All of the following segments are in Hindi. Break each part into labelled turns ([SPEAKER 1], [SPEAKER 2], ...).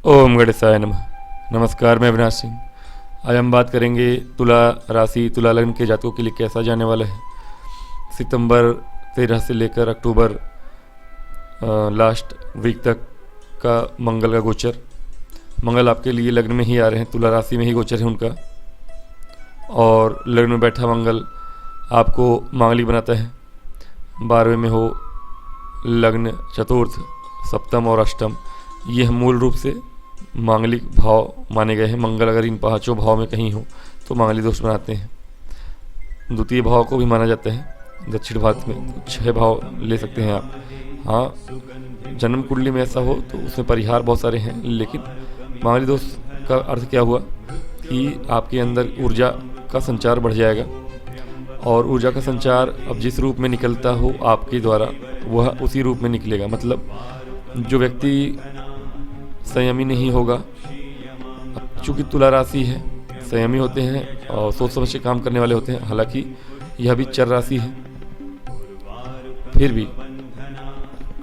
[SPEAKER 1] ओम गणेशाय नमः। नमस्कार, मैं अविनाश सिंह। आज हम बात करेंगे तुला राशि, तुला लग्न के जातकों के लिए कैसा जाने वाला है। सितंबर 13 से लेकर अक्टूबर लास्ट वीक तक का मंगल का गोचर। मंगल आपके लिए लग्न में ही आ रहे हैं, तुला राशि में ही गोचर है उनका। और लग्न में बैठा मंगल आपको मांगलिक बनाता है। 12वें में हो लग्न, चतुर्थ, सप्तम और अष्टम, यह मूल रूप से मांगलिक भाव माने गए हैं। मंगल अगर इन पांचों भाव में कहीं हो तो मांगलिक दोष बनाते हैं। द्वितीय भाव को भी माना जाता है। दक्षिण भारत में 6 भाव ले सकते हैं आप। हाँ, जन्म कुंडली में ऐसा हो तो उसमें परिहार बहुत सारे हैं, लेकिन मांगलिक दोष का अर्थ क्या हुआ कि आपके अंदर ऊर्जा का संचार बढ़ जाएगा। और ऊर्जा का संचार अब जिस रूप में निकलता हो आपके द्वारा, वह उसी रूप में निकलेगा। मतलब जो व्यक्ति संयमी नहीं होगा, अब चूँकि तुला राशि है, संयमी होते हैं और सोच समझ के काम करने वाले होते हैं। हालांकि यह भी चर राशि है, फिर भी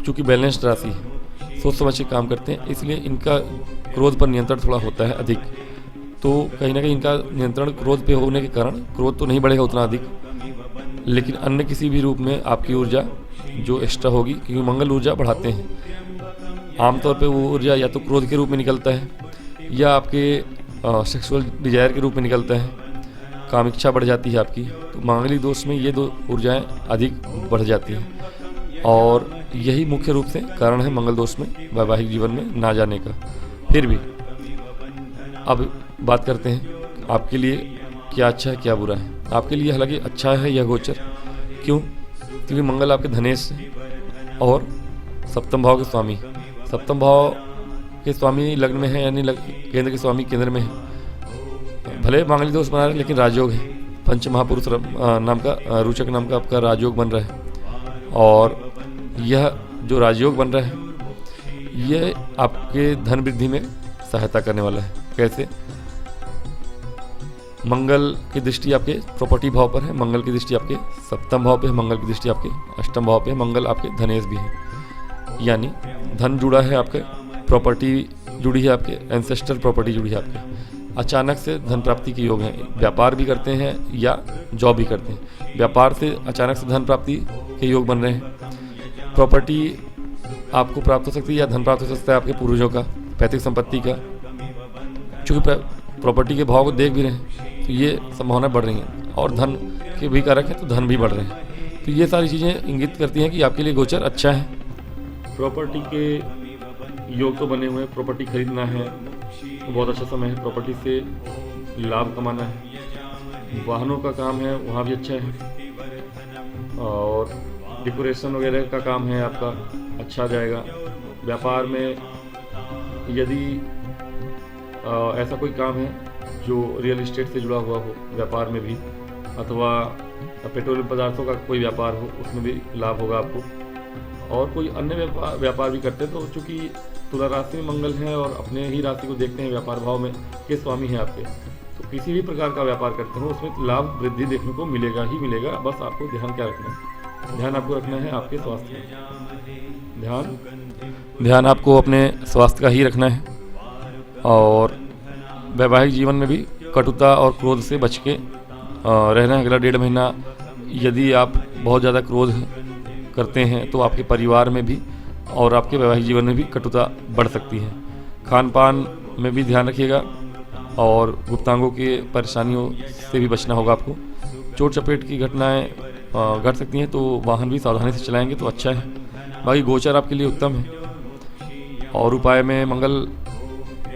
[SPEAKER 1] चूँकि बैलेंस्ड राशि है, सोच समझ के काम करते हैं, इसलिए इनका क्रोध पर नियंत्रण थोड़ा होता है अधिक। तो कहीं ना कहीं इनका नियंत्रण क्रोध पे होने के कारण क्रोध तो नहीं बढ़ेगा उतना अधिक, लेकिन अन्य किसी भी रूप में आपकी ऊर्जा जो एक्स्ट्रा होगी, क्योंकि मंगल ऊर्जा बढ़ाते हैं। आमतौर पे वो ऊर्जा या तो क्रोध के रूप में निकलता है या आपके सेक्सुअल डिजायर के रूप में निकलता है। काम इच्छा बढ़ जाती है आपकी। तो मांगलिक दोष में ये दो ऊर्जाएं अधिक बढ़ जाती हैं, और यही मुख्य रूप से कारण है मंगल दोष में वैवाहिक जीवन में ना जाने का। फिर भी अब बात करते हैं आपके लिए क्या अच्छा है क्या बुरा है। आपके लिए हालांकि अच्छा है यह गोचर। क्यों? क्योंकि मंगल आपके धनेश और सप्तम भाव के स्वामी, सप्तम भाव के स्वामी लग्न में है, यानी केंद्र के स्वामी केंद्र में है। भले मांगलिक दोष बना रहे लेकिन राजयोग है। पंच महापुरुष नाम का, रोचक नाम का आपका राजयोग बन रहा है। और यह जो राजयोग बन रहा है यह आपके धन वृद्धि में सहायता करने वाला है। कैसे? मंगल की दृष्टि आपके प्रॉपर्टी भाव पर है, मंगल की दृष्टि आपके सप्तम भाव पे है, मंगल की दृष्टि आपके अष्टम भाव पे है, मंगल आपके धनेश भी है। यानी धन जुड़ा है आपके, प्रॉपर्टी जुड़ी है आपके, एंसेस्टर प्रॉपर्टी जुड़ी है आपके। अचानक से धन प्राप्ति के योग हैं। व्यापार भी करते हैं या जॉब भी करते हैं, व्यापार से अचानक से धन प्राप्ति के योग बन रहे हैं। प्रॉपर्टी आपको प्राप्त हो सकती है या धन प्राप्त हो सकता है आपके पूर्वजों का, पैतृक संपत्ति का। चूँकि प्रॉपर्टी के भाव को देख भी रहे हैं तो ये संभावना बढ़ रही है। और धन के भी कारक है तो धन भी बढ़ रहे हैं। तो ये सारी चीज़ें इंगित करती हैं कि आपके लिए गोचर अच्छा है। प्रॉपर्टी के योग तो बने हुए हैं। प्रॉपर्टी खरीदना है तो बहुत अच्छा समय है। प्रॉपर्टी से लाभ कमाना है। वाहनों का काम है, वहाँ भी अच्छा है। और डेकोरेशन वगैरह का काम है आपका, अच्छा जाएगा। व्यापार में यदि ऐसा कोई काम है जो रियल एस्टेट से जुड़ा हुआ हो, व्यापार में भी, अथवा पेट्रोलियम पदार्थों का कोई व्यापार हो, उसमें भी लाभ होगा आपको। और कोई अन्य व्यापार भी करते हैं तो चूँकि तुला राशि में मंगल है और अपने ही राशि को देखते हैं, व्यापार भाव में के स्वामी हैं आपके, तो किसी भी प्रकार का व्यापार करते हो उसमें लाभ वृद्धि देखने को मिलेगा ही मिलेगा। बस आपको ध्यान क्या रखना है? ध्यान आपको रखना है आपके स्वास्थ्य का। ध्यान आपको अपने स्वास्थ्य का ही रखना है। और वैवाहिक जीवन में भी कटुता और क्रोध से बच के रहना है। अगला 1.5 महीना यदि आप बहुत ज़्यादा क्रोध करते हैं तो आपके परिवार में भी और आपके वैवाहिक जीवन में भी कटुता बढ़ सकती है। खान पान में भी ध्यान रखिएगा और गुप्तांगों के परेशानियों से भी बचना होगा आपको। चोट चपेट की घटनाएं घट सकती हैं, तो वाहन भी सावधानी से चलाएंगे तो अच्छा है। बाकी गोचर आपके लिए उत्तम है। और उपाय में मंगल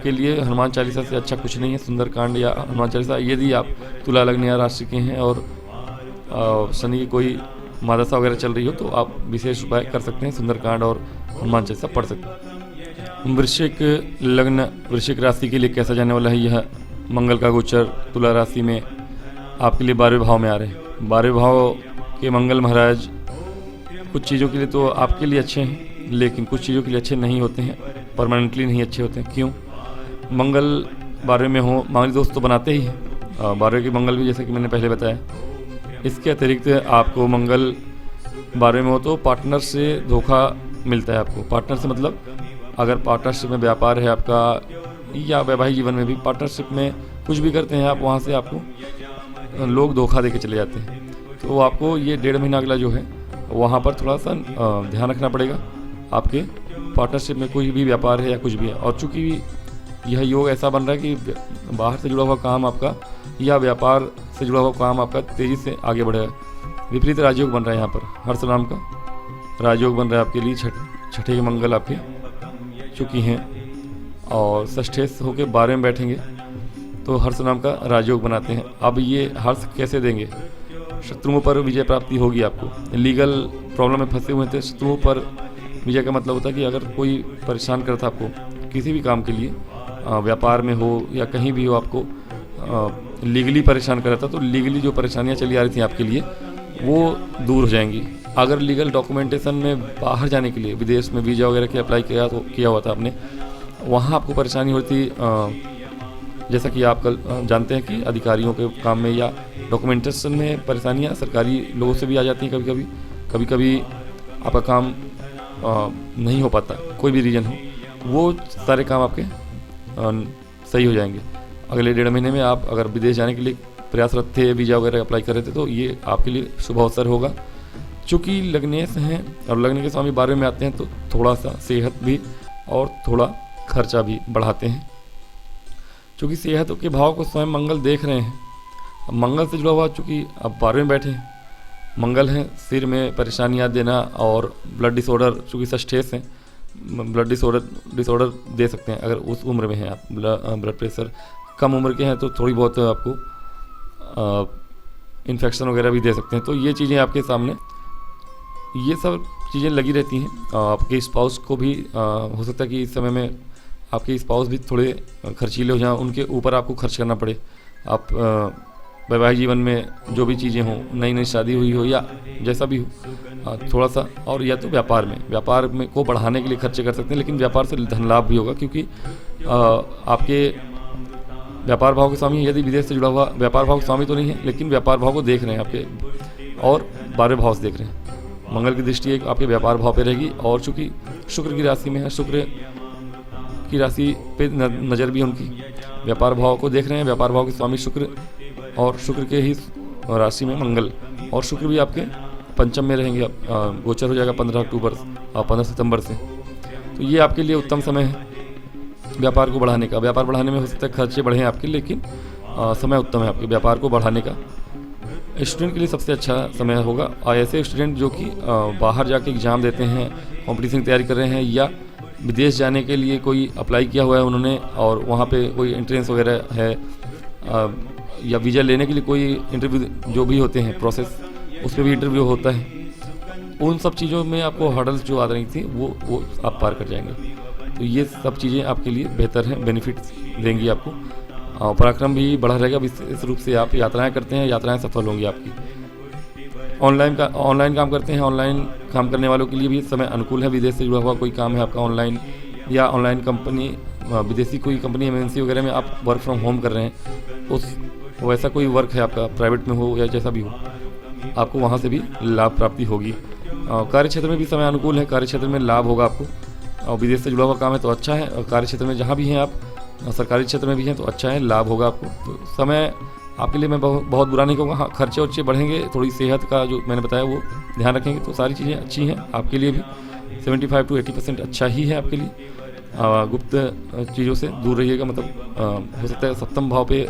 [SPEAKER 1] के लिए हनुमान चालीसा से अच्छा कुछ नहीं है। सुंदरकांड या हनुमान चालीसा, यदि आप तुला लग्न या राशि के हैं और शनि की कोई मादशा वगैरह चल रही हो तो आप विशेष उपाय कर सकते हैं। सुंदरकांड और हनुमान चालीसा पढ़ सकते हैं। वृश्चिक लग्न, वृश्चिक राशि के लिए कैसा जाने वाला है यह मंगल का गोचर। तुला राशि में आपके लिए 12वें भाव में आ रहे हैं। 12वें भाव के मंगल महाराज कुछ चीज़ों के लिए तो आपके लिए अच्छे हैं, लेकिन कुछ चीज़ों के लिए अच्छे नहीं होते हैं, परमानेंटली नहीं अच्छे होते हैं। क्यों? मंगल 12वें में हो, मांगलिक दोष तो बनाते ही हैं। 12वें के मंगल भी, जैसे कि मैंने पहले बताया। इसके अतिरिक्त आपको मंगल 12वें में हो तो पार्टनर से धोखा मिलता है आपको। पार्टनर से मतलब अगर पार्टनरशिप में व्यापार है आपका या वैवाहिक जीवन में भी पार्टनरशिप में कुछ भी करते हैं आप, वहाँ से आपको लोग धोखा दे के चले जाते हैं। तो आपको ये 1.5 महीना अगला जो है वहाँ पर थोड़ा सा ध्यान रखना पड़ेगा। आपके पार्टनरशिप में कोई भी व्यापार है या कुछ भी है, और चूँकि यह योग ऐसा बन रहा है कि बाहर से जुड़ा हुआ काम आपका या व्यापार से जुड़ा हुआ काम आपका तेज़ी से आगे बढ़ेगा। विपरीत राजयोग बन रहा है यहाँ पर, हर्ष नाम का राजयोग बन रहा है आपके लिए। छठे के मंगल आपके चूँकि हैं और षष्ठेश होकर 12वें में बैठेंगे तो हर्ष नाम का राजयोग बनाते हैं। अब ये हर्ष कैसे देंगे? शत्रुओं पर विजय प्राप्ति होगी आपको। लीगल प्रॉब्लम में फंसे हुए थे, शत्रुओं पर विजय का मतलब होता है कि अगर कोई परेशान करता आपको किसी भी काम के लिए, व्यापार में हो या कहीं भी हो, आपको लीगली परेशान कर रहा था, तो लीगली जो परेशानियां चली आ रही थी आपके लिए वो दूर हो जाएंगी। अगर लीगल डॉक्यूमेंटेशन में बाहर जाने के लिए विदेश में वीज़ा वगैरह के अप्लाई किया हुआ था आपने, वहाँ आपको परेशानी होती, जैसा कि आप कल जानते हैं कि अधिकारियों के काम में या डॉक्यूमेंटेशन में परेशानियाँ सरकारी लोगों से भी आ जाती हैं। कभी कभी आपका काम नहीं हो पाता, कोई भी रीज़न हो, वो सारे काम आपके सही हो जाएंगे। अगले 1.5 महीने में आप अगर विदेश जाने के लिए प्रयासरत थे, वीज़ा वगैरह अप्लाई कर रहे थे, तो ये आपके लिए शुभ अवसर होगा। चूँकि लग्नेश हैं और लग्न के स्वामी 12वें में आते हैं तो थोड़ा सा सेहत भी और थोड़ा खर्चा भी बढ़ाते हैं। चूँकि सेहत के भाव को स्वयं मंगल देख रहे हैं, अब मंगल से जुड़ा हुआ चूँकि अब 12वें में बैठे हैं, मंगल हैं, सिर में परेशानियाँ देना और ब्लड डिसऑर्डर, चूँकि षष्ठेश हैं, ब्लड डिसऑर्डर दे सकते हैं। अगर उस उम्र में हैं आप, ब्लड प्रेशर कम उम्र के हैं तो थोड़ी बहुत आपको इन्फेक्शन वगैरह भी दे सकते हैं। तो ये चीज़ें आपके सामने, ये सब चीज़ें लगी रहती हैं। आपके स्पाउस को भी हो सकता है कि इस समय में आपके स्पाउस भी थोड़े खर्चीले हो जाएं, उनके ऊपर आपको खर्च करना पड़े। आप वैवाहिक जीवन में जो भी चीज़ें हों, नई शादी हुई हो या जैसा भी हो, थोड़ा सा, और या तो व्यापार में को बढ़ाने के लिए खर्चे कर सकते हैं। लेकिन व्यापार से धन लाभ भी होगा, क्योंकि आपके व्यापार भाव के स्वामी यदि विदेश से जुड़ा हुआ, व्यापार भाव के स्वामी तो नहीं है लेकिन व्यापार भाव को देख रहे हैं आपके, और 12वें भाव से देख रहे हैं। मंगल की दृष्टि एक आपके व्यापार भाव पे रहेगी, और चूँकि शुक्र की राशि में है, शुक्र की राशि पे नज़र भी उनकी व्यापार भाव को देख रहे हैं। व्यापार भाव के स्वामी शुक्र, और शुक्र के ही राशि में मंगल, और शुक्र भी आपके पंचम में रहेंगे। गोचर हो जाएगा 15 सितंबर से। तो ये आपके लिए उत्तम समय है व्यापार को बढ़ाने का। व्यापार बढ़ाने में हो सकता है खर्चे बढ़ें आपके, लेकिन समय उत्तम है आपके व्यापार को बढ़ाने का। स्टूडेंट के लिए सबसे अच्छा समय होगा, और ऐसे स्टूडेंट जो कि बाहर जाके एग्ज़ाम देते हैं, कॉम्पिटिशन की तैयारी कर रहे हैं, या विदेश जाने के लिए कोई अप्लाई किया हुआ है उन्होंने और वहाँ पे कोई एंट्रेंस वगैरह है, या वीज़ा लेने के लिए कोई इंटरव्यू जो भी होते हैं प्रोसेस, उस पर भी इंटरव्यू होता है। उन सब चीज़ों में आपको हर्डल्स जो आ रही थी वो आप पार कर जाएंगे। तो ये सब चीज़ें आपके लिए बेहतर हैं, बेनिफिट्स देंगी आपको। पराक्रम भी बढ़ा रहेगा। विशेष रूप से आप यात्राएं करते हैं, यात्राएं सफल होंगी आपकी। ऑनलाइन काम करते हैं, ऑनलाइन काम करने वालों के लिए भी समय अनुकूल है। विदेश से जुड़ा हुआ कोई काम है आपका ऑनलाइन, या ऑनलाइन कंपनी, विदेशी कोई कंपनी एमएनसी वगैरह में आप वर्क फ्रॉम होम कर रहे हैं, उस वैसा कोई वर्क है आपका, प्राइवेट में हो या जैसा भी हो, आपको वहाँ से भी लाभ प्राप्ति होगी। कार्य क्षेत्र में भी समय अनुकूल है, कार्य क्षेत्र में लाभ होगा आपको। और विदेश से जुड़ा हुआ काम है तो अच्छा है, और कार्य क्षेत्र में जहाँ भी हैं आप, सरकारी क्षेत्र में भी हैं तो अच्छा है, लाभ होगा आपको। तो समय आपके लिए मैं बहुत बुरा नहीं कहूँगा। हाँ, खर्चे वर्चे बढ़ेंगे, थोड़ी सेहत का जो मैंने बताया वो ध्यान रखेंगे तो सारी चीज़ें अच्छी हैं आपके लिए भी। 75 to 80% अच्छा ही है आपके लिए। गुप्त चीज़ों से दूर रहिएगा। मतलब हो सकता है सप्तम भाव पे,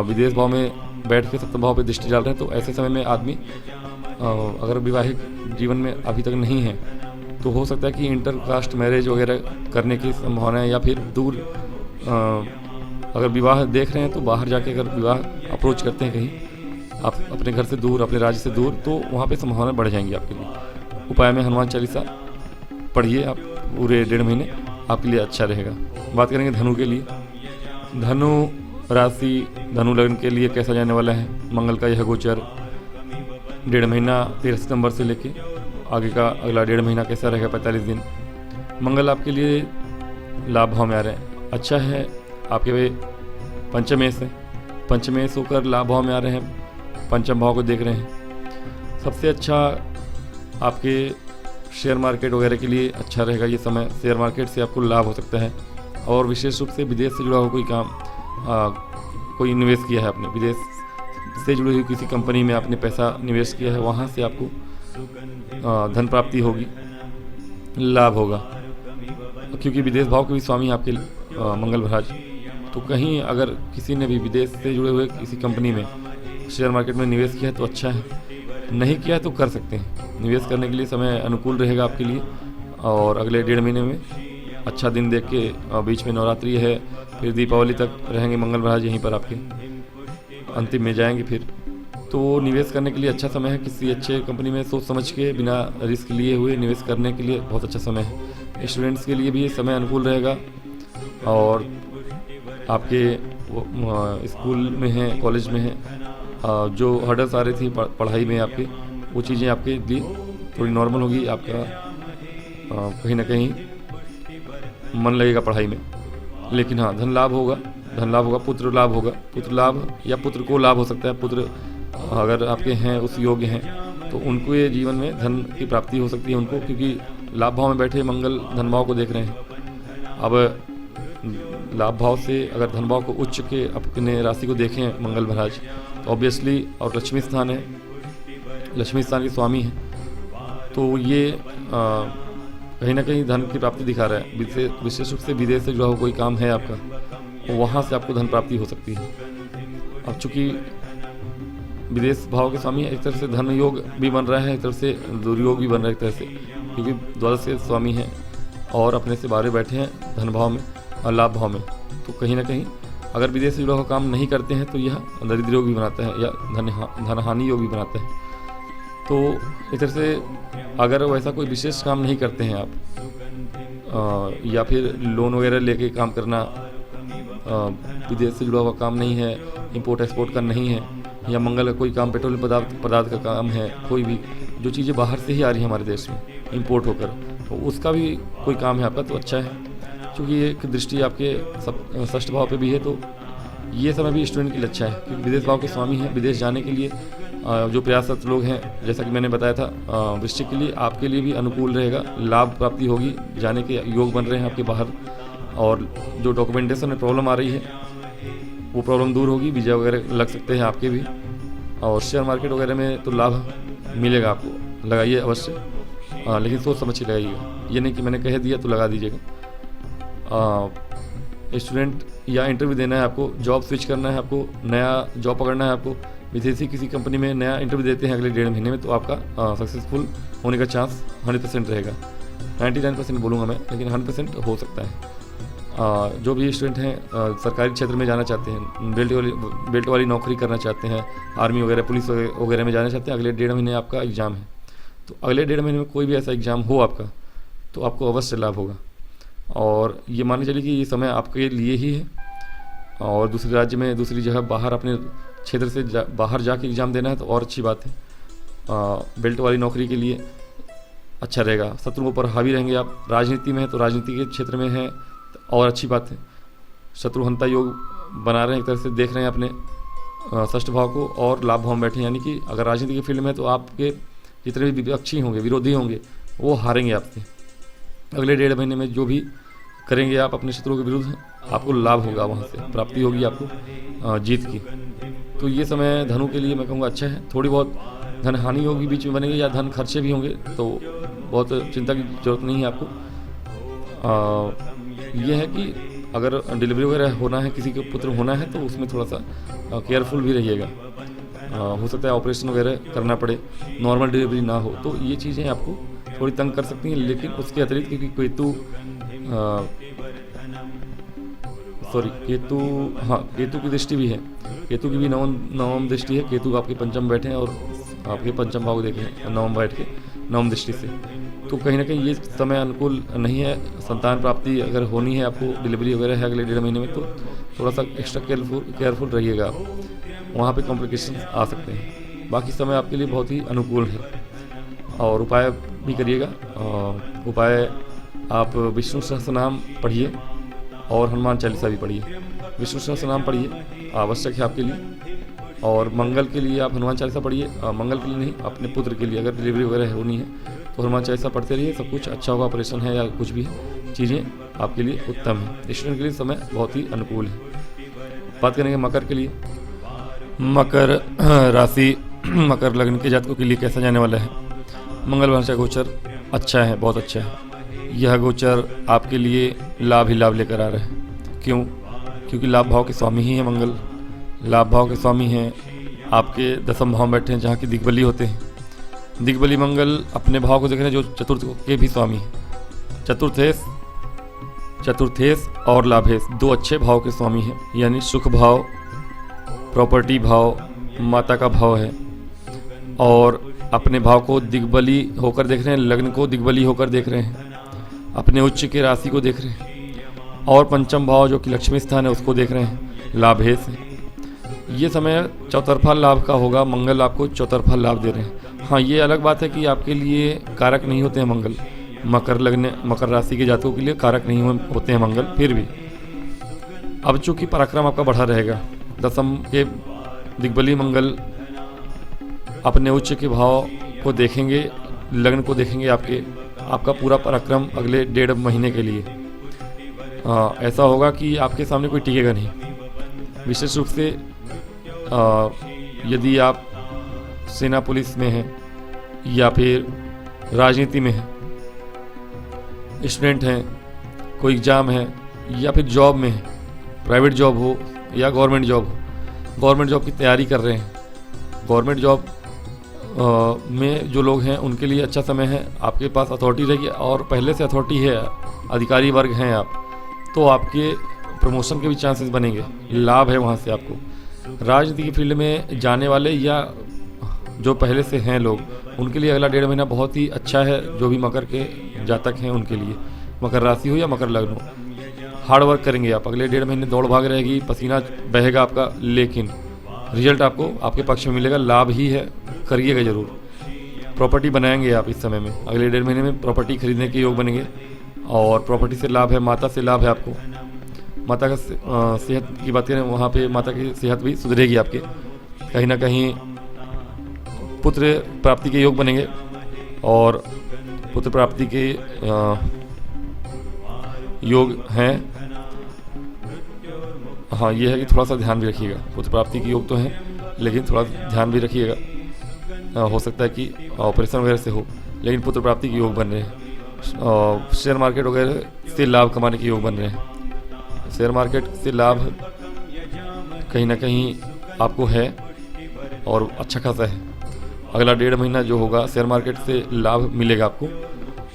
[SPEAKER 1] विदेश भाव में बैठ के सप्तम भाव पे दृष्टि डाल रहे हैं, तो ऐसे समय में आदमी अगर वैवाहिक जीवन में अभी तक नहीं है तो हो सकता है कि इंटर कास्ट मैरिज वगैरह करने की संभावना है, या फिर दूर अगर विवाह देख रहे हैं तो बाहर जाके अगर विवाह अप्रोच करते हैं कहीं, आप अपने घर से दूर, अपने राज्य से दूर, तो वहाँ पे संभावना बढ़ जाएंगी आपके लिए। उपाय में हनुमान चालीसा पढ़िए आप पूरे 1.5 महीने, आपके लिए अच्छा रहेगा। बात करेंगे धनु के लिए। धनु राशि, धनु लग्न के लिए कैसा जाने वाला है मंगल का यह गोचर 1.5 महीना 13 सितंबर से लेके आगे का अगला 1.5 महीना कैसा रहेगा 45 दिन। मंगल आपके लिए लाभ भाव में आ रहे हैं, अच्छा है। आपके वे पंचमेश है, पंचमेश होकर लाभ भाव में आ रहे हैं, पंचम भाव को देख रहे हैं। सबसे अच्छा आपके शेयर मार्केट वगैरह के लिए अच्छा रहेगा ये समय। शेयर मार्केट से आपको लाभ हो सकता है। और विशेष रूप से विदेश से जुड़ा हुआ कोई काम, कोई निवेश किया है आपने, विदेश से जुड़ी हुई किसी कंपनी में आपने पैसा निवेश किया है, वहाँ से आपको धन प्राप्ति होगी, लाभ होगा, क्योंकि विदेश भाव के भी स्वामी आपके मंगल महाराज। तो कहीं अगर किसी ने भी विदेश से जुड़े हुए किसी कंपनी में शेयर मार्केट में निवेश किया है तो अच्छा है, नहीं किया है तो कर सकते हैं। निवेश करने के लिए समय अनुकूल रहेगा आपके लिए। और अगले 1.5 महीने में अच्छा दिन देख के, बीच में नवरात्रि है, फिर दीपावली तक रहेंगे मंगल महाराज यहीं पर आपके, अंतिम में जाएंगे फिर। तो निवेश करने के लिए अच्छा समय है। किसी अच्छे कंपनी में सोच समझ के बिना रिस्क लिए हुए निवेश करने के लिए बहुत अच्छा समय है। स्टूडेंट्स के लिए भी ये समय अनुकूल रहेगा। और आपके स्कूल में हैं, कॉलेज में हैं, जो हर्डल्स आ रही थी पढ़ाई में आपके, वो चीज़ें आपके लिए थोड़ी नॉर्मल होगी। आपका कहीं ना कहीं मन लगेगा पढ़ाई में। लेकिन हाँ, धन लाभ होगा, पुत्र लाभ होगा। पुत्र लाभ या पुत्र को लाभ हो सकता है। पुत्र अगर आपके हैं, उस योग्य हैं, तो उनको ये जीवन में धन की प्राप्ति हो सकती है उनको, क्योंकि लाभ भाव में बैठे मंगल धन भाव को देख रहे हैं। अब लाभ भाव से अगर धन भाव को उच्च के अपने राशि को देखें मंगल महाराज, तो ऑब्वियसली, और लक्ष्मी स्थान है, लक्ष्मी स्थान के स्वामी हैं, तो ये कहीं ना कहीं धन की प्राप्ति दिखा रहा है। विशेष रूप से विदेश से जुड़ा हुआ कोई काम है आपका, तो वहाँ से आपको धन प्राप्ति हो सकती है। अब चूँकि विदेश भाव के स्वामी एक तरह से धन योग भी बन रहा है, एक तरह से दुर्योग भी बन रहा है एक तरह से, क्योंकि द्वादश के स्वामी हैं और अपने से बाहर बैठे हैं धन भाव में और लाभ भाव में। तो कहीं ना कहीं अगर विदेश से जुड़ा हुआ काम नहीं करते हैं तो यह दरिद्र योग भी बनाता है या धन हानि योग भी बनाता है। तो इस तरह से अगर वैसा कोई विशेष काम नहीं करते हैं आप, या फिर लोन वगैरह लेके काम करना, विदेश से जुड़ा हुआ काम नहीं है, इंपोर्ट एक्सपोर्ट का नहीं है, या मंगल का कोई काम, पेट्रोल पदार्थ का काम है, कोई भी जो चीज़ें बाहर से ही आ रही हैं हमारे देश में इंपोर्ट होकर, तो उसका भी कोई काम है आपका, तो अच्छा है। क्योंकि एक दृष्टि आपके षष्ठ भाव पे भी है, तो ये समय भी स्टूडेंट के लिए अच्छा है, क्योंकि विदेश भाव के स्वामी हैं। विदेश जाने के लिए जो प्रयासरत लोग हैं, जैसा कि मैंने बताया था, वृश्चिक के लिए, आपके लिए भी अनुकूल रहेगा, लाभ प्राप्ति होगी, जाने के योग बन रहे हैं आपके बाहर। और जो डॉक्यूमेंटेशन में प्रॉब्लम आ रही है वो प्रॉब्लम दूर होगी, वीज़ा वगैरह लग सकते हैं आपके भी। और शेयर मार्केट वगैरह में तो लाभ मिलेगा आपको, लगाइए अवश्य, लेकिन सोच समझ के लगाइएगा। ये नहीं कि मैंने कह दिया तो लगा दीजिएगा। स्टूडेंट या इंटरव्यू देना है आपको, जॉब स्विच करना है आपको, नया जॉब पकड़ना है आपको, विदेशी किसी कंपनी में नया इंटरव्यू देते हैं अगले 1.5 महीने में, तो आपका सक्सेसफुल होने का चांस 100% रहेगा। 99% बोलूँगा मैं, लेकिन 100% हो सकता है। जो भी स्टूडेंट हैं सरकारी क्षेत्र में जाना चाहते हैं, बेल्ट वाली नौकरी करना चाहते हैं, आर्मी वगैरह, पुलिस वगैरह में जाना चाहते हैं, अगले 1.5 महीने आपका एग्ज़ाम है, तो अगले 1.5 महीने में कोई भी ऐसा एग्ज़ाम हो आपका, तो आपको अवश्य लाभ होगा। और ये मान के चलिए कि ये समय आपके लिए ही है। और दूसरे राज्य में, दूसरी जगह बाहर, अपने क्षेत्र से बाहर जाके एग्ज़ाम देना है तो और अच्छी बात है। बेल्ट वाली नौकरी के लिए अच्छा रहेगा। शत्रुओं पर हावी रहेंगे आप। राजनीति में है तो राजनीति के क्षेत्र में है तो और अच्छी बात है। शत्रुहंता योग बना रहे हैं, एक तरह से देख रहे हैं अपने षष्ठ भाव को, और लाभ भाव में बैठे, यानी कि अगर राजनीति के फील्ड में है तो आपके जितने भी विपक्षी होंगे, विरोधी होंगे, वो हारेंगे आपसे। अगले 1.5 महीने में जो भी करेंगे आप अपने शत्रुओं के विरुद्ध, आपको लाभ होगा, वहाँ से प्राप्ति होगी आपको जीत की। तो ये समय धनु के लिए मैं कहूँगा अच्छा है। थोड़ी बहुत धन हानि होगी बीच में बनेगी, या धन खर्चे भी होंगे, तो बहुत चिंता की जरूरत नहीं है आपको। ये है कि अगर डिलीवरी वगैरह होना है, किसी के पुत्र होना है, तो उसमें थोड़ा सा केयरफुल भी रहिएगा। हो सकता है ऑपरेशन वगैरह करना पड़े, नॉर्मल डिलीवरी ना हो, तो ये चीज़ें आपको थोड़ी तंग कर सकती हैं। लेकिन उसके अतिरिक्त, क्योंकि केतु की दृष्टि भी है, केतु की भी नवम दृष्टि है। केतु आपके पंचम बैठे हैं और आपके पंचम भाव देखे हैं नवम बैठ के, नवम दृष्टि से। तो कहीं ना कहीं ये समय अनुकूल नहीं है। संतान प्राप्ति अगर होनी है आपको, डिलीवरी वगैरह है अगले 1.5 महीने में, तो थोड़ा सा एक्स्ट्रा केयरफुल रहिएगा आप, वहाँ पे कॉम्प्लिकेशन आ सकते हैं। बाकी समय आपके लिए बहुत ही अनुकूल है। और उपाय भी करिएगा। उपाय आप विष्णु सहस्रनाम पढ़िए और हनुमान चालीसा भी पढ़िए। विष्णु सहस्रनाम पढ़िए, आवश्यक है आपके लिए। और मंगल के लिए आप हनुमान चालीसा पढ़िए। मंगल के लिए नहीं, अपने पुत्र के लिए, अगर डिलीवरी वगैरह होनी है तो हनुमान चालीसा पढ़ते रहिए, सब कुछ अच्छा होगा। ऑपरेशन है या कुछ भी है, चीज़ें आपके लिए उत्तम है। स्टूडेंट के लिए समय बहुत ही अनुकूल है। बात करेंगे मकर के लिए। मकर राशि मकर लग्न के जातकों के लिए कैसा जाने वाला है। मंगल वंश का गोचर अच्छा है, बहुत अच्छा है। यह गोचर आपके लिए लाभ ही लाभ लेकर आ रहा है। क्यों? क्योंकि लाभ भाव के स्वामी ही है मंगल। लाभ भाव के स्वामी हैं, आपके दसम भाव में बैठे हैं जहाँ की दिग्बली होते हैं। दिग्बली मंगल अपने भाव को देख रहे हैं जो चतुर्थ के भी स्वामी हैं। चतुर्थेश और लाभेश दो अच्छे भाव के स्वामी हैं, यानी सुख भाव, प्रॉपर्टी भाव, माता का भाव है। और अपने भाव को दिग्बली होकर देख रहे हैं, लग्न को दिग्बली होकर देख रहे हैं, अपने उच्च के राशि को देख रहे हैं। और पंचम भाव जो कि लक्ष्मी स्थान है उसको देख रहे हैं, लाभेश है। ये समय चौतरफा लाभ का होगा। मंगल आपको चौतरफा लाभ दे रहे हैं। हाँ, ये अलग बात है कि आपके लिए कारक नहीं होते हैं मंगल। मकर राशि के जातकों के लिए कारक नहीं होते हैं मंगल। फिर भी अब चूंकि पराक्रम आपका बढ़ा रहेगा, दसम के दिग्बली मंगल अपने उच्च के भाव को देखेंगे, लग्न को देखेंगे आपका पूरा पराक्रम अगले 1.5 महीने के लिए ऐसा होगा कि आपके सामने कोई टिकेगा नहीं। विशेष रूप से यदि आप सेना पुलिस में हैं या फिर राजनीति में हैं, स्टूडेंट हैं, कोई एग्ज़ाम है या फिर जॉब में है, प्राइवेट जॉब हो या गवर्नमेंट जॉब हो, गवर्नमेंट जॉब की तैयारी कर रहे हैं, गवर्नमेंट जॉब में जो लोग हैं उनके लिए अच्छा समय है। आपके पास अथॉरिटी रहेगी और पहले से अथॉरिटी है, अधिकारी वर्ग हैं आप, तो आपके प्रमोशन के भी चांसेस बनेंगे, लाभ है वहाँ से आपको। राजनीति की फील्ड में जाने वाले या जो पहले से हैं लोग, उनके लिए अगला 1.5 महीना बहुत ही अच्छा है। जो भी मकर के जातक हैं उनके लिए, मकर राशि हो या मकर लग्न हो, हार्ड वर्क करेंगे आप। अगले 1.5 महीने दौड़ भाग रहेगी, पसीना बहेगा आपका, लेकिन रिजल्ट आपको आपके पक्ष में मिलेगा, लाभ ही है। करिएगा ज़रूर। प्रॉपर्टी बनाएंगे आप इस समय में, अगले 1.5 महीने में प्रॉपर्टी खरीदने के योग बनेंगे और प्रॉपर्टी से लाभ है, माता से लाभ है आपको। माता का सेहत की बात करें, वहाँ पे माता की सेहत भी सुधरेगी आपके। कहीं ना कहीं पुत्र प्राप्ति के योग बनेंगे और पुत्र प्राप्ति के योग हैं। हाँ, ये है कि थोड़ा सा ध्यान भी रखिएगा। पुत्र प्राप्ति के योग तो हैं, लेकिन थोड़ा ध्यान भी रखिएगा। हो सकता है कि ऑपरेशन वगैरह से हो, लेकिन पुत्र प्राप्ति के योग बन रहे हैं। शेयर मार्केट वगैरह से लाभ कमाने के योग बन रहे हैं। शेयर मार्केट से लाभ कहीं ना कहीं आपको है और अच्छा खासा है। अगला 1.5 महीना जो होगा शेयर मार्केट से लाभ मिलेगा आपको।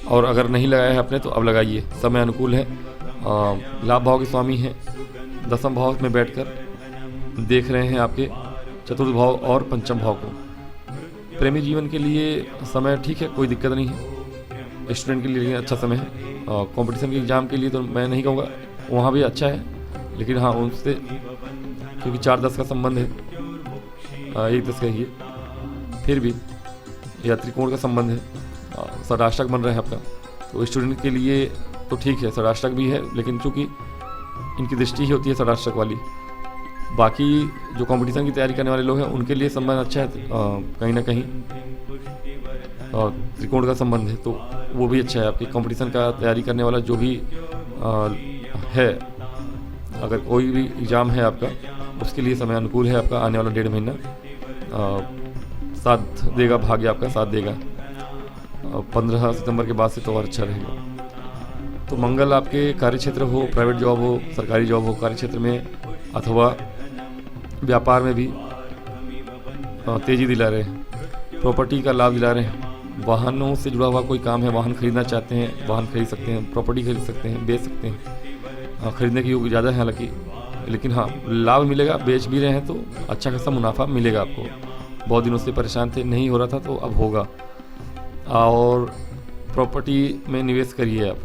[SPEAKER 1] और अगर नहीं लगाया है आपने तो अब लगाइए, समय अनुकूल है। लाभ भाव के स्वामी हैं, दसम भाव में बैठकर देख रहे हैं आपके चतुर्थ भाव और पंचम भाव को। प्रेमी जीवन के लिए समय ठीक है, कोई दिक्कत नहीं है। स्टूडेंट के लिए अच्छा समय है। कंपटीशन के एग्ज़ाम के लिए तो मैं नहीं कहूँगा, वहाँ भी अच्छा है, लेकिन हाँ उनसे क्योंकि 4-10 का संबंध है, 1-10 का ही है, फिर भी या त्रिकोण का संबंध है, षडाष्टक बन रहा है आपका, तो स्टूडेंट के लिए तो ठीक है, षडाष्टक भी है, लेकिन चूँकि इनकी दृष्टि ही होती है षडाष्टक वाली। बाकी जो कंपटीशन की तैयारी करने वाले लोग हैं उनके लिए संबंध अच्छा है, कहीं ना कहीं त्रिकोण का संबंध है, तो वो भी अच्छा है। आपकी कंपटीशन का तैयारी करने वाला जो भी है, अगर कोई भी एग्ज़ाम है आपका, उसके लिए समय अनुकूल है आपका। आने वाला 1.5 महीना साथ देगा, भाग्य आपका साथ देगा। 15 सितंबर के बाद से तो और अच्छा रहेगा। तो मंगल आपके कार्यक्षेत्र हो, प्राइवेट जॉब हो, सरकारी जॉब हो, कार्यक्षेत्र में अथवा व्यापार में भी तेज़ी दिला रहे हैं, प्रॉपर्टी का लाभ दिला रहे हैं। वाहनों से जुड़ा हुआ कोई काम है, वाहन खरीदना चाहते हैं, वाहन खरीद सकते हैं, प्रॉपर्टी खरीद सकते हैं, बेच सकते हैं। खरीदने की योग ज़्यादा है हालांकि, लेकिन हाँ लाभ मिलेगा। बेच भी रहे हैं तो अच्छा खासा मुनाफा मिलेगा आपको। बहुत दिनों से परेशान थे, नहीं हो रहा था, तो अब होगा। और प्रॉपर्टी में निवेश करिए आप,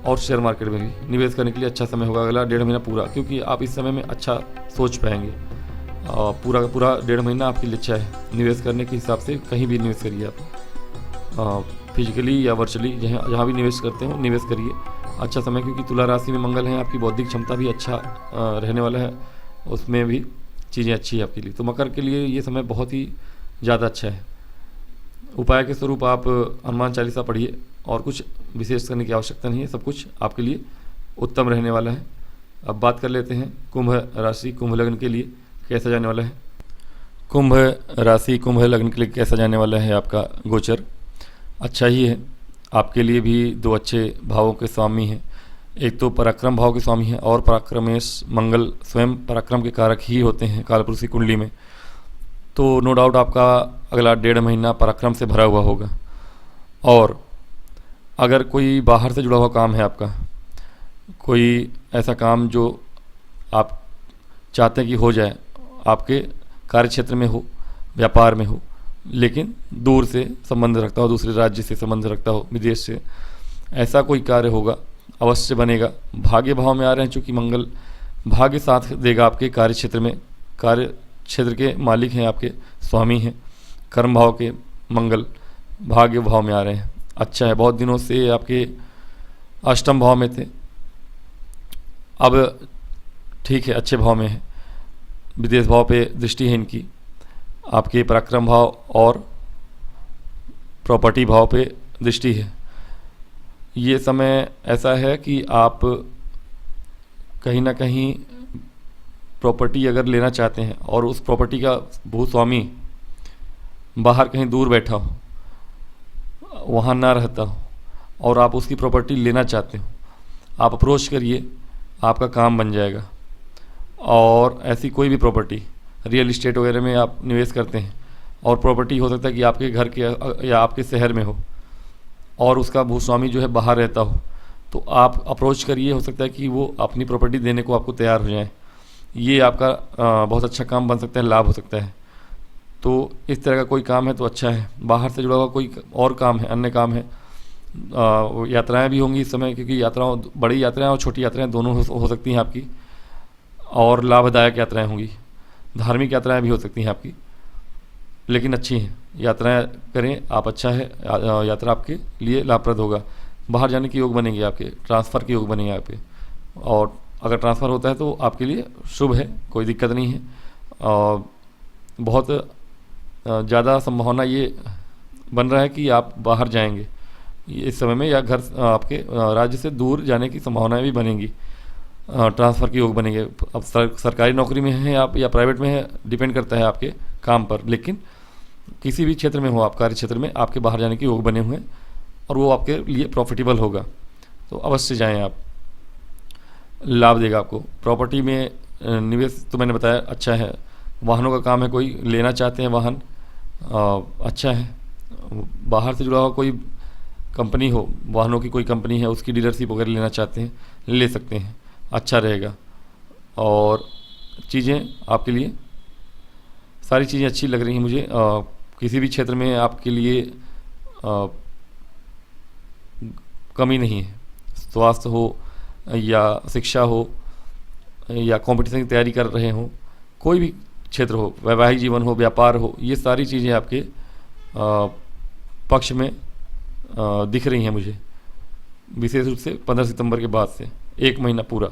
[SPEAKER 1] और शेयर मार्केट में भी निवेश करने के लिए अच्छा समय होगा अगला 1.5 महीना पूरा, क्योंकि आप इस समय में अच्छा सोच पाएंगे। पूरा का पूरा 1.5 महीना आपके लिए अच्छा है निवेश करने के हिसाब से। कहीं भी निवेश करिए आप, फिजिकली या वर्चुअली, जहाँ भी निवेश करते हो निवेश करिए। अच्छा समय, क्योंकि तुला राशि में मंगल है, आपकी बौद्धिक क्षमता भी अच्छा रहने वाला है, उसमें भी चीज़ें अच्छी है आपके लिए। तो मकर के लिए ये समय बहुत ही ज़्यादा अच्छा है। उपाय के स्वरूप आप हनुमान चालीसा पढ़िए और कुछ विशेष करने की आवश्यकता नहीं है, सब कुछ आपके लिए उत्तम रहने वाला है। अब बात कर लेते हैं कुंभ राशि कुंभ लग्न के लिए कैसा जाने वाला है। कुंभ राशि कुंभ लग्न के लिए कैसा जाने वाला है आपका गोचर। अच्छा ही है, आपके लिए भी दो अच्छे भावों के स्वामी हैं। एक तो पराक्रम भाव के स्वामी हैं और पराक्रमेश मंगल स्वयं पराक्रम के कारक ही होते हैं कालपुरुष की कुंडली में। तो नो डाउट आपका अगला 1.5 महीना पराक्रम से भरा हुआ होगा। और अगर कोई बाहर से जुड़ा हुआ काम है आपका, कोई ऐसा काम जो आप चाहते हैं कि हो जाए, आपके कार्य क्षेत्र में हो, व्यापार में हो, लेकिन दूर से संबंध रखता हो, दूसरे राज्य से संबंध रखता हो, विदेश से, ऐसा कोई कार्य होगा, अवश्य बनेगा। भाग्य भाव में आ रहे हैं, चूँकि मंगल भाग्य साथ देगा आपके कार्य क्षेत्र में। कार्य क्षेत्र के मालिक हैं, आपके स्वामी हैं। कर्म भाव के मंगल भाग्य भाव में आ रहे हैं, अच्छा है। बहुत दिनों से आपके अष्टम भाव में थे, अब ठीक है, अच्छे भाव में है। विदेश भाव पे दृष्टि है इनकी, आपके पराक्रम भाव और प्रॉपर्टी भाव पे दृष्टि है। ये समय ऐसा है कि आप कहीं ना कहीं प्रॉपर्टी अगर लेना चाहते हैं और उस प्रॉपर्टी का भूस्वामी बाहर कहीं दूर बैठा हो, वहाँ ना रहता हो और आप उसकी प्रॉपर्टी लेना चाहते हो, आप अप्रोच करिए, आपका काम बन जाएगा। और ऐसी कोई भी प्रॉपर्टी, रियल इस्टेट वगैरह में आप निवेश करते हैं और प्रॉपर्टी हो सकता है कि आपके घर के या आपके शहर में हो और उसका भूस्वामी जो है बाहर रहता हो, तो आप अप्रोच करिए, हो सकता है कि वो अपनी प्रॉपर्टी देने को आपको तैयार हो जाए। ये आपका बहुत अच्छा काम बन सकता है, लाभ हो सकता है। तो इस तरह का कोई काम है तो अच्छा है। बाहर से जुड़ा हुआ कोई और काम है, अन्य काम है, यात्राएं भी होंगी इस समय, क्योंकि यात्राओं, बड़ी यात्राएं और छोटी यात्राएं दोनों हो सकती हैं आपकी, और लाभदायक यात्राएं होंगी। धार्मिक यात्राएं भी हो सकती हैं आपकी, लेकिन अच्छी हैं। यात्राएं करें आप, अच्छा है, यात्रा आपके लिए लाभप्रद होगा। बाहर जाने के योग बनेंगे आपके, ट्रांसफ़र के योग बनेंगे आपके, और अगर ट्रांसफ़र होता है तो आपके लिए शुभ है, कोई दिक्कत नहीं है। और बहुत ज़्यादा संभावना ये बन रहा है कि आप बाहर जाएंगे इस समय में, या घर आपके राज्य से दूर जाने की संभावनाएं भी बनेंगी, ट्रांसफ़र के योग बनेंगे। अब सरकारी नौकरी में हैं आप या प्राइवेट में है, डिपेंड करता है आपके काम पर, लेकिन किसी भी क्षेत्र में हो आप, कार्य क्षेत्र में आपके बाहर जाने के योग बने हुए हैं और वो आपके लिए प्रॉफिटेबल होगा, तो अवश्य जाएं आप, लाभ देगा आपको। प्रॉपर्टी में निवेश तो मैंने बताया अच्छा है। वाहनों का काम है, कोई लेना चाहते हैं वाहन, अच्छा है। बाहर से जुड़ा हुआ कोई कंपनी हो, वाहनों की कोई कंपनी है, उसकी डीलरशिप वगैरह लेना चाहते हैं, ले सकते हैं, अच्छा रहेगा। और चीज़ें आपके लिए, सारी चीज़ें अच्छी लग रही हैं मुझे। किसी भी क्षेत्र में आपके लिए कमी नहीं है, स्वास्थ्य हो या शिक्षा हो या कंपटीशन की तैयारी कर रहे हो, कोई भी क्षेत्र हो, वैवाहिक जीवन हो, व्यापार हो, ये सारी चीज़ें आपके पक्ष में दिख रही हैं मुझे, विशेष रूप से 15 सितंबर के बाद से 1 महीना पूरा।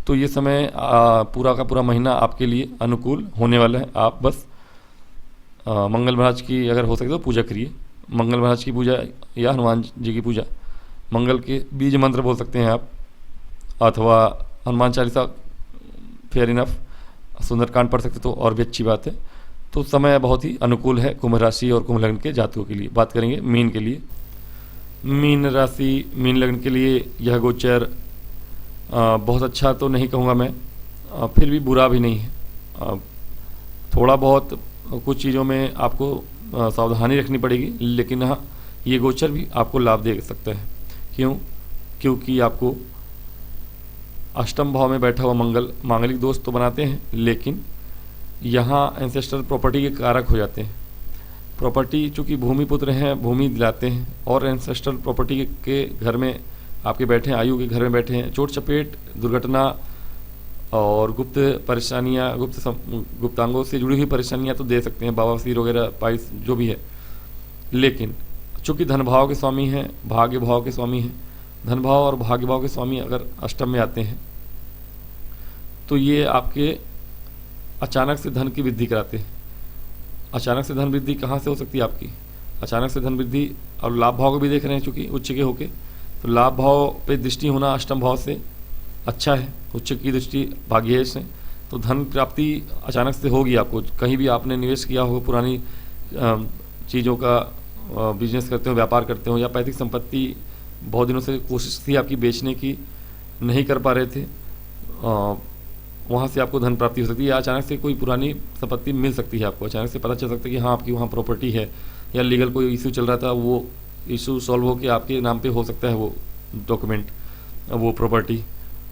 [SPEAKER 1] तो ये समय पूरा का पूरा महीना आपके लिए अनुकूल होने वाला है। आप बस मंगल महाराज की अगर हो सके तो पूजा करिए, मंगल महाराज की पूजा या हनुमान जी की पूजा। मंगल के बीज मंत्र बोल सकते हैं आप, अथवा हनुमान चालीसा, फेयर इनफ, सुंदरकांड पढ़ सकते तो और भी अच्छी बात है। तो समय बहुत ही अनुकूल है कुंभ राशि और कुंभ लग्न के जातकों के लिए। बात करेंगे मीन के लिए। मीन राशि मीन लग्न के लिए यह गोचर बहुत अच्छा तो नहीं कहूँगा मैं, फिर भी बुरा भी नहीं है। थोड़ा बहुत कुछ चीज़ों में आपको सावधानी रखनी पड़ेगी, लेकिन हाँ, ये गोचर भी आपको लाभ दे सकता है। क्यों? क्योंकि आपको अष्टम भाव में बैठा हुआ मंगल मांगलिक दोष तो बनाते हैं, लेकिन यहाँ एंसेस्ट्रल प्रॉपर्टी के कारक हो जाते हैं। प्रॉपर्टी चूँकि भूमि पुत्र हैं, भूमि दिलाते हैं, और एंसेस्ट्रल प्रॉपर्टी के घर में आपके बैठे हैं, आयु के घर में बैठे हैं, चोट चपेट, दुर्घटना और गुप्त परेशानियाँ, गुप्तांगों से जुड़ी हुई परेशानियाँ तो दे सकते हैं, बवासीर वगैरह, पाइल्स जो भी है। लेकिन चूँकि धन भाव के स्वामी हैं, भाग्य भाव के स्वामी हैं, धन भाव और भाग्य भाव के स्वामी अगर अष्टम में आते हैं तो ये आपके अचानक से धन की वृद्धि कराते हैं। अचानक से धन वृद्धि कहाँ से हो सकती है आपकी? अचानक से धन वृद्धि, और लाभ भाव को भी देख रहे हैं चूँकि उच्च के होके, तो लाभ भाव पे दृष्टि होना अष्टम भाव से अच्छा है, उच्च की दृष्टि भाग्य से, तो धन प्राप्ति अचानक से होगी आपको। कहीं भी आपने निवेश किया हो, पुरानी चीज़ों का बिजनेस करते हो, व्यापार करते हो, या पैतृक संपत्ति बहुत दिनों से कोशिश थी आपकी बेचने की, नहीं कर पा रहे थे, वहाँ से आपको धन प्राप्ति हो सकती है, या अचानक से कोई पुरानी संपत्ति मिल सकती है आपको। अचानक से पता चल सकता है कि हाँ आपकी वहाँ प्रॉपर्टी है, या लीगल कोई इशू चल रहा था, वो इशू सॉल्व हो के आपके नाम पे हो सकता है वो डॉक्यूमेंट, वो प्रॉपर्टी,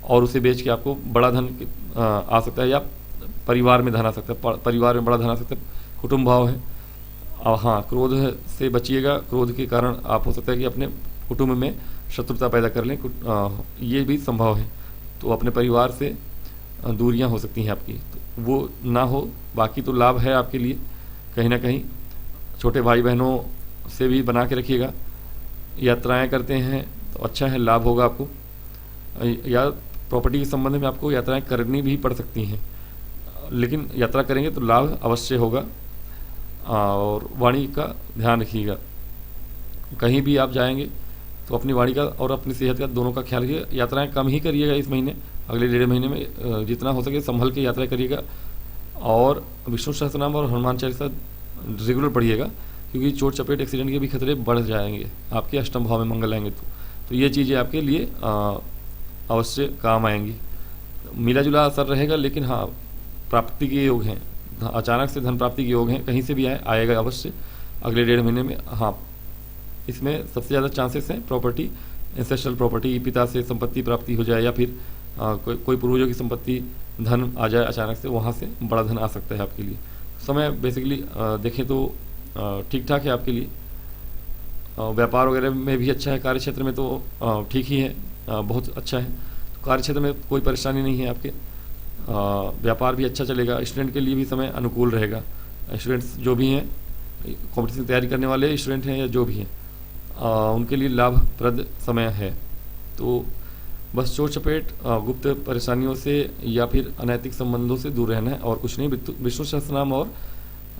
[SPEAKER 1] और उसे बेच के आपको बड़ा धन आ सकता है, या परिवार में धन आ सकता है, परिवार में बड़ा धन आ सकता है, कुटुंब भाव है। और हाँ, क्रोध से बचिएगा, क्रोध के कारण आप हो सकता है कि अपने कुटुंब में शत्रुता पैदा कर लें, ये भी संभव है। तो अपने परिवार से दूरियां हो सकती हैं आपकी, तो वो ना हो। बाकी तो लाभ है आपके लिए, कहीं ना कहीं छोटे भाई बहनों से भी बना के रखिएगा। यात्राएं करते हैं तो अच्छा है, लाभ होगा आपको, या प्रॉपर्टी के संबंध में आपको यात्राएं करनी भी पड़ सकती हैं, लेकिन यात्रा करेंगे तो लाभ अवश्य होगा। और वाणी का ध्यान रखिएगा, कहीं भी आप जाएंगे तो अपनी वाणी का और अपनी सेहत का दोनों का ख्याल रखिएगा। यात्राएं कम ही करिएगा इस महीने, अगले 1.5 महीने में जितना हो सके संभल के यात्रा करिएगा, और विष्णु सहस्त्रनाम और हनुमान चालीसा रेगुलर पढ़िएगा, क्योंकि चोट चपेट एक्सीडेंट के भी खतरे बढ़ जाएंगे आपके अष्टम भाव में मंगल आएंगे तो ये चीज़ें आपके लिए अवश्य काम आएंगी। मिला जुला असर रहेगा, लेकिन हाँ प्राप्ति के योग हैं, अचानक से धन प्राप्ति के योग हैं, कहीं से भी आएगा अवश्य अगले 1.5 महीने में। हाँ, इसमें सबसे ज़्यादा चांसेस हैं प्रॉपर्टी, एंसेस्ट्रल प्रॉपर्टी, पिता से संपत्ति प्राप्ति हो जाए, या फिर कोई पूर्वजों की संपत्ति धन आ जाए अचानक से, वहाँ से बड़ा धन आ सकता है आपके लिए। समय बेसिकली देखें तो ठीक ठाक है आपके लिए, व्यापार वगैरह में भी अच्छा है, कार्य क्षेत्र में तो ठीक ही है, बहुत अच्छा है। तो कार्य क्षेत्र में कोई परेशानी नहीं है आपके, व्यापार भी अच्छा चलेगा। स्टूडेंट के लिए भी समय अनुकूल रहेगा, स्टूडेंट्स जो भी हैं, कॉम्पिटिशन की तैयारी करने वाले स्टूडेंट हैं या जो भी हैं, उनके लिए लाभप्रद समय है। तो बस चोट चपेट, गुप्त परेशानियों से या फिर अनैतिक संबंधों से दूर रहना है, और कुछ नहीं। विष्णु सहस्त्रनाम और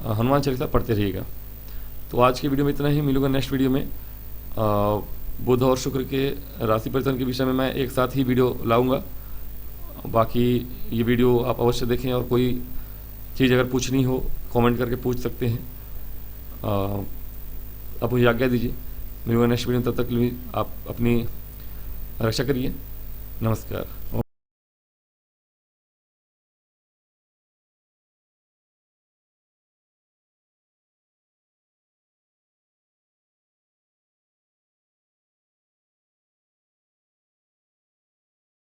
[SPEAKER 1] हनुमान चालीसा पढ़ते रहिएगा। तो आज की वीडियो में इतना ही, मिलूंगा नेक्स्ट वीडियो में। बुध और शुक्र के राशि परिवर्तन के विषय में मैं एक साथ ही वीडियो लाऊंगा। बाकी ये वीडियो आप अवश्य देखें, और कोई चीज़ अगर पूछनी हो कमेंट करके पूछ सकते हैं। आप मुझे आज्ञा दीजिए, मिलूंगा नेक्स्ट वीडियो में, तब तक के लिए आप अपनी रक्षा करिए। नमस्कार।